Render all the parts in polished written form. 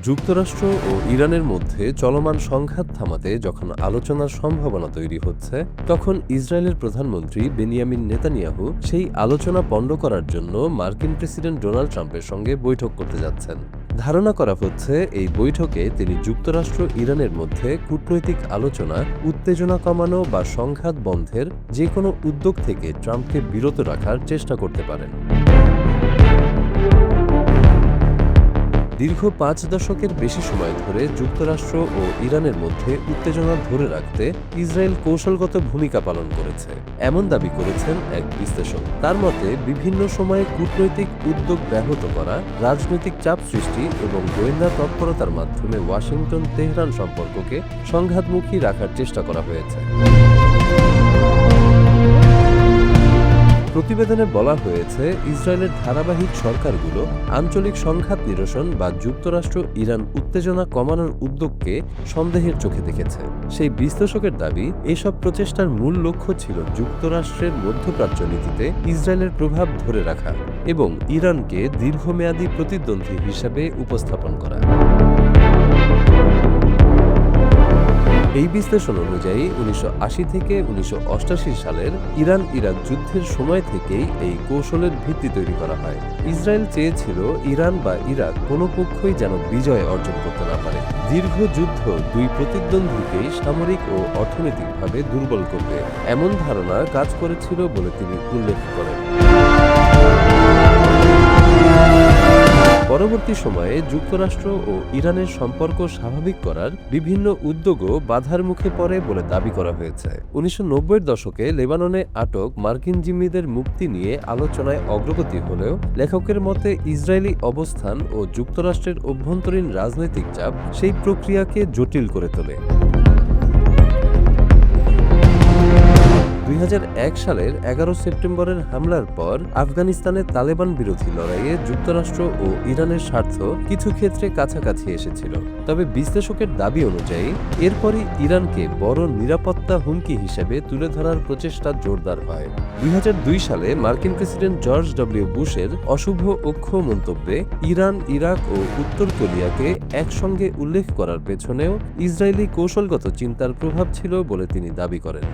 যুক্তরাষ্ট্র ও ইরানের মধ্যে চলমান সংঘাত থামাতে যখন আলোচনার সম্ভাবনা তৈরি হচ্ছে, তখন ইসরায়েলের প্রধানমন্ত্রী বেনিয়ামিন নেতানিয়াহু সেই আলোচনা পণ্ড করার জন্য মার্কিন প্রেসিডেন্ট ডোনাল্ড ট্রাম্পের সঙ্গে বৈঠক করতে যাচ্ছেন। ধারণা করা হচ্ছে এই বৈঠকে তিনি যুক্তরাষ্ট্র ইরানের মধ্যে কূটনৈতিক আলোচনা, উত্তেজনা কমানো বা সংঘাত বন্ধের যে কোনো উদ্যোগ থেকে ট্রাম্পকে বিরত রাখার চেষ্টা করতে পারেন। দীর্ঘ ৫ দশকের বেশি সময় ধরে যুক্তরাষ্ট্র ও ইরানের মধ্যে উত্তেজনা ধরে রাখতে ইসরায়েল কৌশলগত ভূমিকা পালন করেছে, এমন দাবি করেছেন এক বিশ্লেষক। তার মতে, বিভিন্ন সময়ে কূটনৈতিক উদ্যোগ ব্যাহত করা, রাজনৈতিক চাপ সৃষ্টি এবং গোয়েন্দা তৎপরতার মাধ্যমে ওয়াশিংটন-তেহরান সম্পর্ককে সংঘাতমুখী রাখার চেষ্টা করা হয়েছে। প্রতিবেদনে বলা হয়েছে, ইসরায়েলের ধারাবাহিক সরকারগুলো আঞ্চলিক সংঘাত নিরসন বা যুক্তরাষ্ট্র ইরান উত্তেজনা কমানোর উদ্যোগকে সন্দেহের চোখে দেখেছে। সেই বিশ্লেষকের দাবি, এসব প্রচেষ্টার মূল লক্ষ্য ছিল যুক্তরাষ্ট্রের মধ্যপ্রাচ্য নীতিতে ইসরায়েলের প্রভাব ধরে রাখা এবং ইরানকে দীর্ঘমেয়াদী প্রতিদ্বন্দ্বী হিসাবে উপস্থাপন করা। এই বিশ্লেষণ অনুযায়ী ১৯৮০ থেকে ১৯৮৮ সালের ইরান-ইরাক যুদ্ধের সময় থেকেই এই কৌশলের ভিত্তি তৈরি করা হয়। ইসরায়েল চেয়েছিল ইরান বা ইরাক কোনো পক্ষই যেন বিজয় অর্জন করতে না পারে। দীর্ঘ যুদ্ধ দুই প্রতিদ্বন্দ্বীকেই সামরিক ও অর্থনৈতিকভাবে দুর্বল করবে, এমন ধারণা কাজ করেছিল বলে তিনি উল্লেখ করেন। পরবর্তী সময়ে যুক্তরাষ্ট্র ও ইরানের সম্পর্ক স্বাভাবিক করার বিভিন্ন উদ্যোগও বাধার মুখে পড়ে বলে দাবি করা হয়েছে। ১৯৯০-এর দশকে লেবাননে আটক মার্কিন জিম্মিদের মুক্তি নিয়ে আলোচনায় অগ্রগতি হলেও লেখকের মতে ইসরায়েলি অবস্থান ও যুক্তরাষ্ট্রের অভ্যন্তরীণ রাজনৈতিক চাপ সেই প্রক্রিয়াকে জটিল করে তোলে। ২০০১ সালের ১১ সেপ্টেম্বরের হামলার পর আফগানিস্তানে তালেবান বিরোধী লড়াইয়ে যুক্তরাষ্ট্র ও ইরানের স্বার্থ কিছু ক্ষেত্রে কাছাকাছি এসেছিল। তবে বিশ্লেষকের দাবি অনুযায়ী এরপরই ইরানকে বড় নিরাপত্তা হুমকি হিসেবে তুলে ধরার প্রচেষ্টা জোরদার হয়। ২০০২ সালে মার্কিন প্রেসিডেন্ট জর্জ ডব্লিউ বুশের অশুভ অক্ষ মন্তব্যে ইরান, ইরাক ও উত্তর কোরিয়াকে একসঙ্গে উল্লেখ করার পেছনেও ইসরায়েলি কৌশলগত চিন্তার প্রভাব ছিল বলে তিনি দাবি করেন।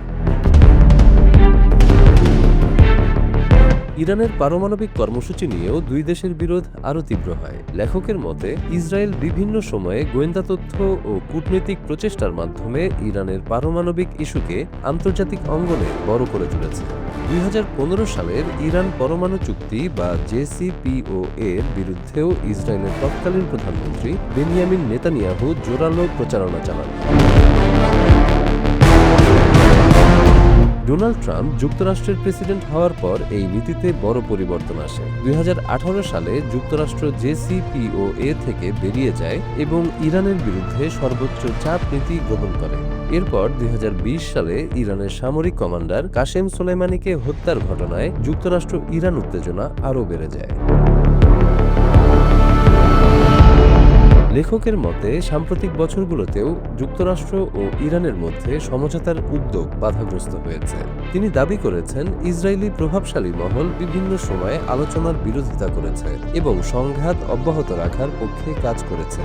ইরানের পারমাণবিক কর্মসূচি নিয়েও দুই দেশের বিরোধ আরও তীব্র হয়। লেখকের মতে, ইসরায়েল বিভিন্ন সময়ে গোয়েন্দা তথ্য ও কূটনৈতিক প্রচেষ্টার মাধ্যমে ইরানের পারমাণবিক ইস্যুকে আন্তর্জাতিক অঙ্গনে বড় করে তুলেছে। ২০১৫ সালের ইরান পরমাণু চুক্তি বা JCPOA-এর বিরুদ্ধেও ইসরায়েলের তৎকালীন প্রধানমন্ত্রী বেনিয়ামিন নেতানিয়াহু জোরালো প্রচারণা চালান। ডোনাল্ড ট্রাম্প যুক্তরাষ্ট্রের প্রেসিডেন্ট হওয়ার পর এই নীতিতে বড় পরিবর্তন আসে। ২০১৮ সালে যুক্তরাষ্ট্র JCPOA থেকে বেরিয়ে যায় এবং ইরানের বিরুদ্ধে সর্বোচ্চ চাপ নীতি গ্রহণ করে। এরপর ২০২০ সালে ইরানের সামরিক কমান্ডার কাসেম সোলাইমানিকে হত্যার ঘটনায় যুক্তরাষ্ট্র ইরান উত্তেজনা আরও বেড়ে যায়। লেখকের মতে, সাম্প্রতিক বছরগুলোতেও যুক্তরাষ্ট্র ও ইরানের মধ্যে সমঝোতার উদ্যোগ বাধাগ্রস্ত হয়েছে। তিনি দাবি করেছেন, ইসরায়েলি প্রভাবশালী মহল বিভিন্ন সময়ে আলোচনার বিরোধিতা করেছে এবং সংঘাত অব্যাহত রাখার পক্ষে কাজ করেছে।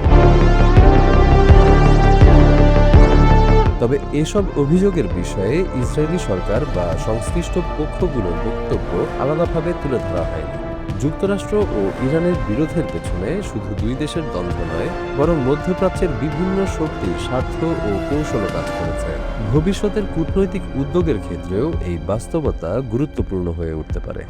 তবে এসব অভিযোগের বিষয়ে ইসরায়েলি সরকার বা সংশ্লিষ্ট পক্ষগুলোর বক্তব্য আলাদাভাবে তুলে ধরা হয়নি। যুক্তরাষ্ট্র ও ইরানের বিরোধের পেছনে শুধু দুই দেশের দ্বন্দ্ব নয়, বরং মধ্যপ্রাচ্যের বিভিন্ন শক্তির স্বার্থ ও কৌশলও কাজ করেছে। ভবিষ্যতের কূটনৈতিক উদ্যোগের ক্ষেত্রেও এই বাস্তবতা গুরুত্বপূর্ণ হয়ে উঠতে পারে।